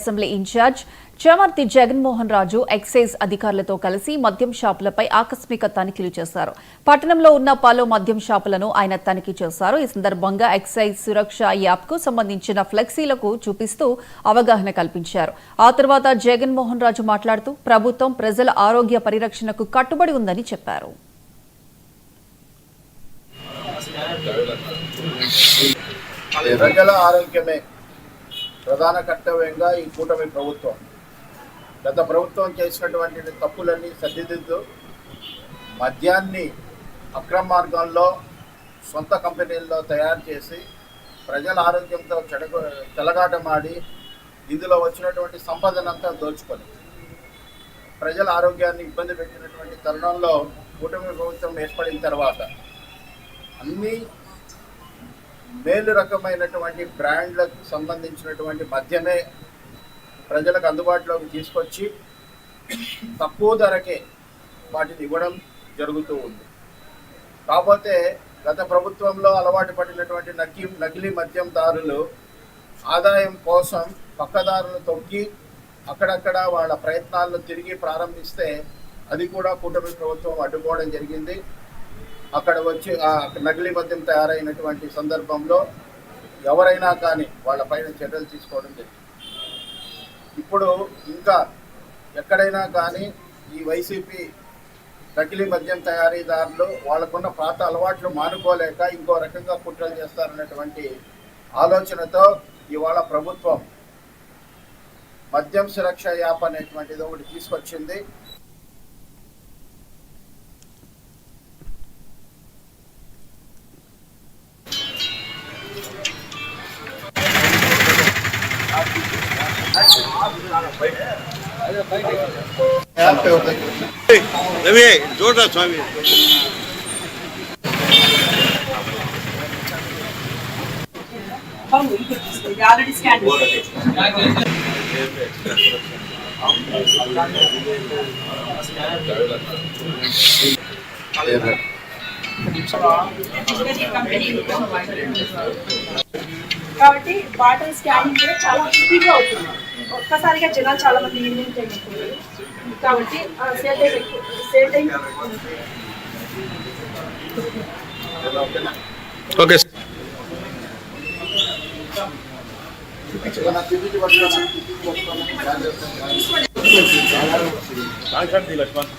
Assembly incharge Chamarthi Jaganmohan రాజు excise అధికారులతో కలిసి మద్యం షాపులపై ఆకస్మిక తనిఖీలు చేశారు. పట్టణంలో ఉన్న పలు మద్యం షాపులను ఆయన తనిఖీ చేశారు. ఈ సందర్భంగా ఎక్సైజ్ సురక్ష యాప్కు సంబంధించిన ఫ్లెక్సీలకు చూపిస్తూ అవగాహన కల్పించారు. ఆ తర్వాత జగన్మోహన్ రాజు మాట్లాడుతూ ప్రభుత్వం ప్రజల ఆరోగ్య పరిరక్షణకు కట్టుబడి ఉందని చెప్పారు. ప్రజల ఆరోగ్యమే ప్రధాన కర్తవ్యంగా ఈ కూటమి ప్రభుత్వం గత ప్రభుత్వం చేసినటువంటి తప్పులన్నీ సరిదిద్దు మద్యాన్ని అక్రమ మార్గాల్లో సొంత కంపెనీల్లో తయారు చేసి ప్రజల ఆరోగ్యంతో చెలగాటమాడి ఇందులో వచ్చినటువంటి సంపదనంతా దోచుకొని ప్రజల ఆరోగ్యాన్ని ఇబ్బంది పెట్టినటువంటి తరుణంలో కూటమి ప్రభుత్వం ఏర్పడిన తర్వాత అన్ని మేలు రకమైనటువంటి బ్రాండ్లకు సంబంధించినటువంటి మద్యమే ప్రజలకు అందుబాటులోకి తీసుకొచ్చి తక్కువ ధరకే వాటిని ఇవ్వడం జరుగుతూ ఉంది. కాకపోతే గత ప్రభుత్వంలో అలవాటు పడినటువంటి నకిలీ మద్యందారులు ఆదాయం కోసం పక్కదారులు తొక్కి అక్కడక్కడ వాళ్ళ ప్రయత్నాలను తిరిగి ప్రారంభిస్తే అది కూడా కూటమి ప్రభుత్వం అడ్డుకోవడం జరిగింది. అక్కడ వచ్చి నకిలీ మద్యం తయారైనటువంటి సందర్భంలో ఎవరైనా కానీ వాళ్ళపైన చర్యలు తీసుకోవడం జరిగింది. ఇప్పుడు ఇంకా ఎక్కడైనా కానీ ఈ వైసీపీ నకిలీ మద్యం తయారీదారులు వాళ్ళకున్న పాత అలవాట్లు మానుకోలేక ఇంకో రకంగా కుట్రలు చేస్తారన్నటువంటి ఆలోచనతో ఇవాళ ప్రభుత్వం మద్యం సురక్ష యాప్ అనేటువంటిది ఒకటి తీసుకొచ్చింది. रवि जोड़ा स्वामी already scanned కాబట్టి బాటిల్ స్కానింగ్ కూడా చాలా ఈజీగా అవుతుంది. ఒక్కసారిగా జనాలు చాలా మంది ఈవినింగ్ టైం అయిపోతుంది కాబట్టి సేల్ టైం ఓకే లక్ష్మణ్